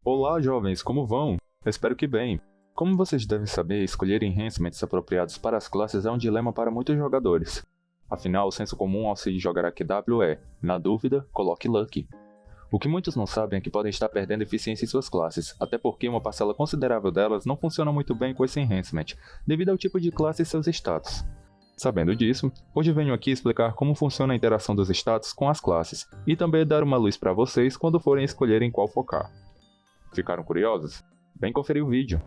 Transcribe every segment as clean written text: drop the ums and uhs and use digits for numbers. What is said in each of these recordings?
Olá, jovens, como vão? Espero que bem. Como vocês devem saber, escolher enhancements apropriados para as classes é um dilema para muitos jogadores. Afinal, o senso comum ao se jogar AQW é, na dúvida, coloque Lucky. O que muitos não sabem é que podem estar perdendo eficiência em suas classes, até porque uma parcela considerável delas não funciona muito bem com esse enhancement, devido ao tipo de classe e seus status. Sabendo disso, hoje venho aqui explicar como funciona a interação dos status com as classes, e também dar uma luz para vocês quando forem escolher em qual focar. Ficaram curiosos? Vem conferir o vídeo.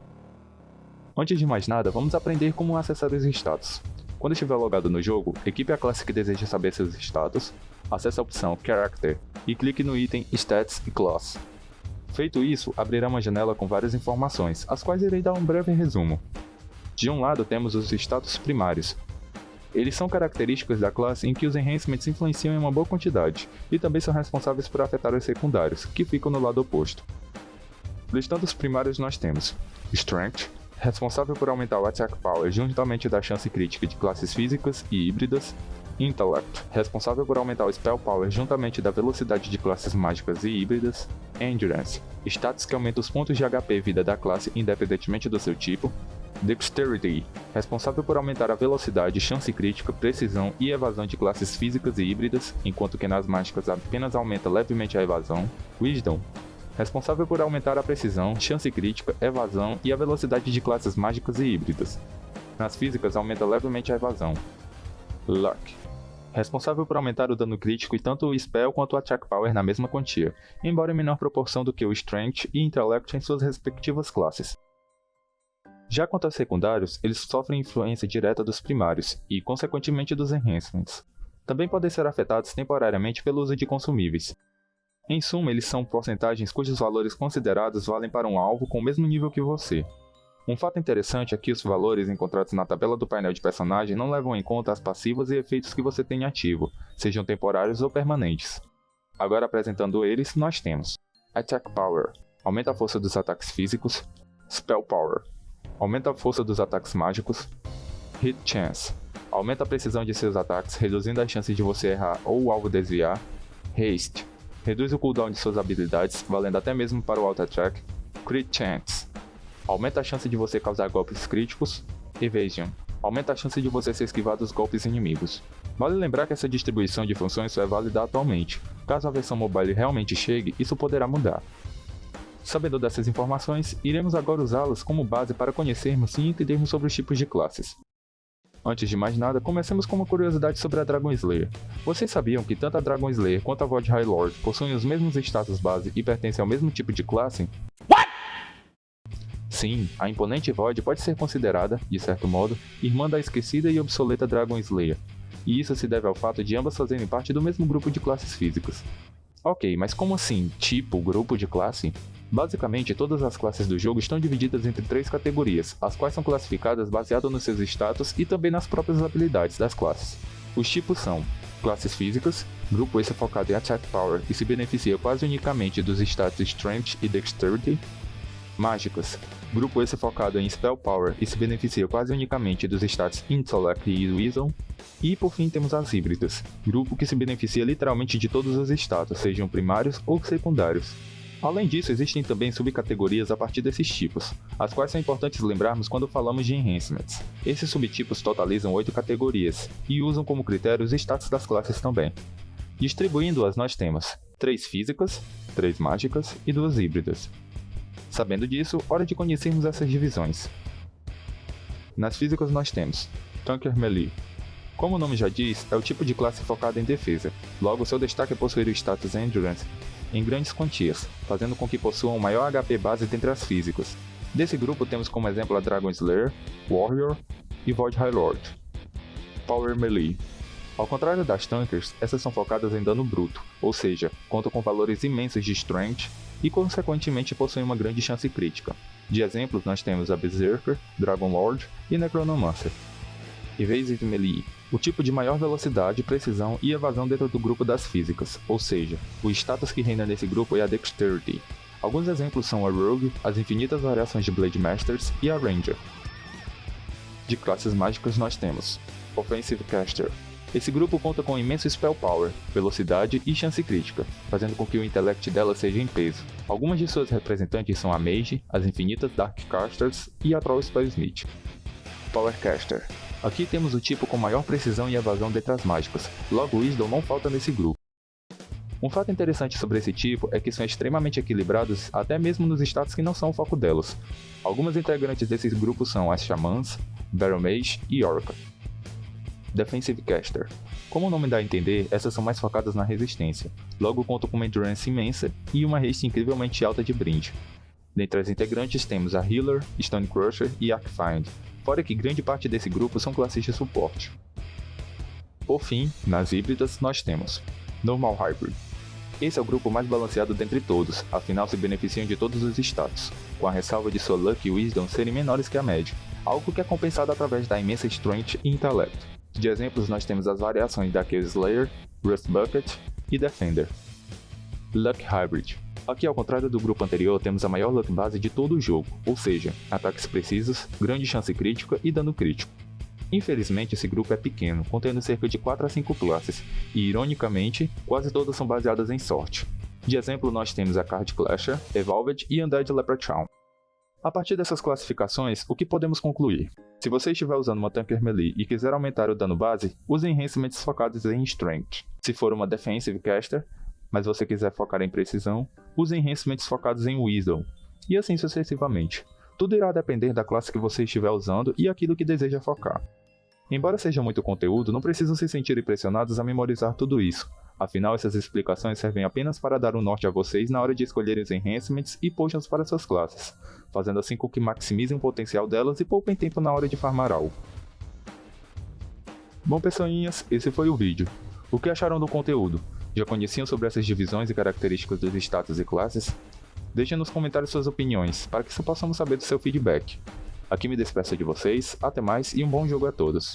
Antes de mais nada, vamos aprender como acessar os status. Quando estiver logado no jogo, equipe a classe que deseja saber seus status, acesse a opção Character e clique no item Stats e Class. Feito isso, abrirá uma janela com várias informações, as quais irei dar um breve resumo. De um lado temos os status primários. Eles são características da classe em que os enhancements influenciam em uma boa quantidade, e também são responsáveis por afetar os secundários, que ficam no lado oposto. Listando os primários nós temos Strength, responsável por aumentar o Attack Power juntamente da chance crítica de classes físicas e híbridas. Intellect, responsável por aumentar o Spell Power juntamente da velocidade de classes mágicas e híbridas. Endurance, status que aumenta os pontos de HP e vida da classe independentemente do seu tipo. Dexterity, responsável por aumentar a velocidade, chance crítica, precisão e evasão de classes físicas e híbridas, enquanto que nas mágicas apenas aumenta levemente a evasão. Wisdom, responsável por aumentar a precisão, chance crítica, evasão e a velocidade de classes mágicas e híbridas. Nas físicas aumenta levemente a evasão. Luck, responsável por aumentar o dano crítico e tanto o Spell quanto o Attack Power na mesma quantia, embora em menor proporção do que o Strength e Intellect em suas respectivas classes. Já quanto aos secundários, eles sofrem influência direta dos primários e, consequentemente, dos enhancements. Também podem ser afetados temporariamente pelo uso de consumíveis. Em suma, eles são porcentagens cujos valores considerados valem para um alvo com o mesmo nível que você. Um fato interessante é que os valores encontrados na tabela do painel de personagem não levam em conta as passivas e efeitos que você tem ativo, sejam temporários ou permanentes. Agora apresentando eles, nós temos Attack Power, aumenta a força dos ataques físicos. Spell Power, aumenta a força dos ataques mágicos. Hit Chance, aumenta a precisão de seus ataques, reduzindo as chances de você errar ou o alvo desviar. Haste, reduz o cooldown de suas habilidades, valendo até mesmo para o Auto Attack. Crit Chance, aumenta a chance de você causar golpes críticos. Evasion, aumenta a chance de você ser esquivado dos golpes inimigos. Vale lembrar que essa distribuição de funções só é válida atualmente. Caso a versão mobile realmente chegue, isso poderá mudar. Sabendo dessas informações, iremos agora usá-las como base para conhecermos e entendermos sobre os tipos de classes. Antes de mais nada, comecemos com uma curiosidade sobre a Dragon Slayer. Vocês sabiam que tanto a Dragon Slayer quanto a Void High Lord possuem os mesmos status base e pertencem ao mesmo tipo de classe? What? Sim, a imponente Void pode ser considerada, de certo modo, irmã da esquecida e obsoleta Dragon Slayer. E isso se deve ao fato de ambas fazerem parte do mesmo grupo de classes físicas. Ok, mas como assim, tipo, grupo de classe? Basicamente, todas as classes do jogo estão divididas entre 3 categorias, as quais são classificadas baseado nos seus status e também nas próprias habilidades das classes. Os tipos são classes físicas, grupo esse focado em Attack Power e se beneficia quase unicamente dos status Strength e Dexterity. Mágicas, grupo esse focado em Spell Power e se beneficia quase unicamente dos status Intellect e Wisdom. E por fim temos as híbridas, grupo que se beneficia literalmente de todos os status, sejam primários ou secundários. Além disso, existem também subcategorias a partir desses tipos, as quais são importantes lembrarmos quando falamos de enhancements. Esses subtipos totalizam 8 categorias, e usam como critério os status das classes também. Distribuindo-as nós temos 3 físicas, 3 mágicas e 2 híbridas. Sabendo disso, hora de conhecermos essas divisões. Nas físicas nós temos Tanker Melee. Como o nome já diz, é o tipo de classe focada em defesa, logo seu destaque é possuir o status Endurance em grandes quantias, fazendo com que possuam o maior HP base dentre as físicas. Desse grupo temos como exemplo a Dragon Slayer, Warrior e Void High Lord. Power Melee. Ao contrário das Tankers, essas são focadas em dano bruto, ou seja, contam com valores imensos de Strength e consequentemente possuem uma grande chance crítica. De exemplos nós temos a Berserker, Dragon Lord e Necronomancer. Evasive Melee, o tipo de maior velocidade, precisão e evasão dentro do grupo das físicas, ou seja, o status que reina nesse grupo é a Dexterity. Alguns exemplos são a Rogue, as infinitas variações de Blade Masters e a Ranger. De classes mágicas nós temos Offensive Caster. Esse grupo conta com imenso Spell Power, velocidade e chance crítica, fazendo com que o intellect dela seja em peso. Algumas de suas representantes são a Mage, as infinitas Darkcasters e a Troll Spellsmith. Powercaster. Aqui temos o tipo com maior precisão e evasão dentre as mágicas, logo Wisdom não falta nesse grupo. Um fato interessante sobre esse tipo é que são extremamente equilibrados até mesmo nos status que não são o foco delas. Algumas integrantes desses grupos são as Xamãs, Battle Mage e Orca. Defensive Caster. Como o nome dá a entender, essas são mais focadas na resistência, logo contam com uma endurance imensa e uma haste incrivelmente alta de brinde. Dentre as integrantes temos a Healer, Stone Crusher e Arcfiend, fora que grande parte desse grupo são classistas suporte. Por fim, nas híbridas nós temos Normal Hybrid. Esse é o grupo mais balanceado dentre todos, afinal se beneficiam de todos os status, com a ressalva de sua Luck e Wisdom serem menores que a média, algo que é compensado através da imensa Strength e Intelecto. De exemplos nós temos as variações da Chaos Slayer, Rust Bucket e Defender. Luck Hybrid. Aqui, ao contrário do grupo anterior, temos a maior luck base de todo o jogo, ou seja, ataques precisos, grande chance crítica e dano crítico. Infelizmente, esse grupo é pequeno, contendo cerca de 4 a 5 classes, e ironicamente, quase todas são baseadas em sorte. De exemplo, nós temos a Card Clasher, Evolved e Undead Leprechaun. A partir dessas classificações, o que podemos concluir? Se você estiver usando uma Tanker Melee e quiser aumentar o dano base, use enhancements focados em Strength. Se for uma Defensive Caster, mas você quiser focar em precisão, use enhancements focados em Wisdom, e assim sucessivamente. Tudo irá depender da classe que você estiver usando e aquilo que deseja focar. Embora seja muito conteúdo, não precisam se sentir pressionados a memorizar tudo isso. Afinal, essas explicações servem apenas para dar um norte a vocês na hora de escolherem os enhancements e potions para suas classes, fazendo assim com que maximizem o potencial delas e poupem tempo na hora de farmar algo. Bom pessoinhas, esse foi o vídeo. O que acharam do conteúdo? Já conheciam sobre essas divisões e características dos status e classes? Deixem nos comentários suas opiniões, para que possamos saber do seu feedback. Aqui me despeço de vocês, até mais e um bom jogo a todos.